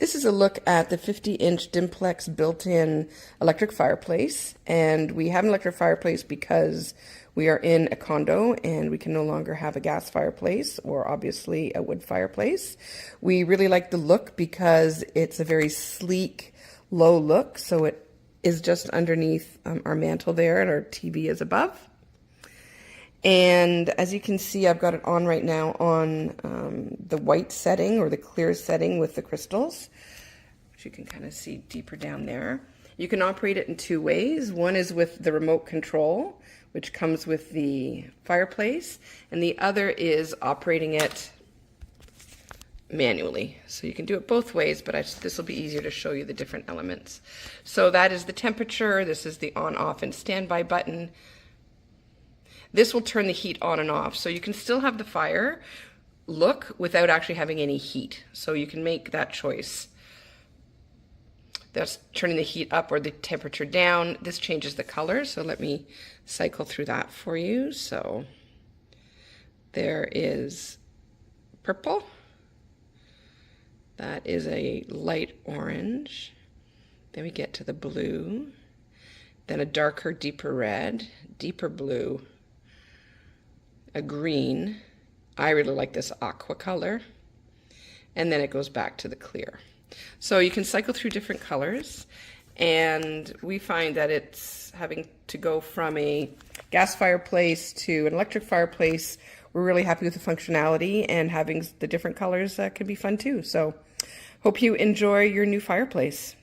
This is a look at the 50-inch Dimplex built-in electric fireplace, and we have an electric fireplace because we are in a condo and we can no longer have a gas fireplace or obviously a wood fireplace. We really like the look because it's a very sleek, low look, so it is just underneath our mantle there and our TV is above. And as you can see, I've got it on right now on the white setting or the clear setting with the crystals, which you can kind of see deeper down there. You can operate it in two ways. One is with the remote control, which comes with the fireplace, and the other is operating it manually. So you can do it both ways, but this will be easier to show you the different elements. So that is the temperature. This is the on, off, and standby button. This will turn the heat on and off, so you can still have the fire look without actually having any heat. So you can make that choice. That's turning the heat up or the temperature down. This changes the color, so let me cycle through that for you. So there is purple. That is a light orange. Then we get to the blue. Then a darker, deeper red, deeper blue, a green. I really like this aqua color. And then it goes back to the clear. So you can cycle through different colors, and we find that it's having to go from a gas fireplace to an electric fireplace. We're really happy with the functionality, and having the different colors can be fun too. So hope you enjoy your new fireplace.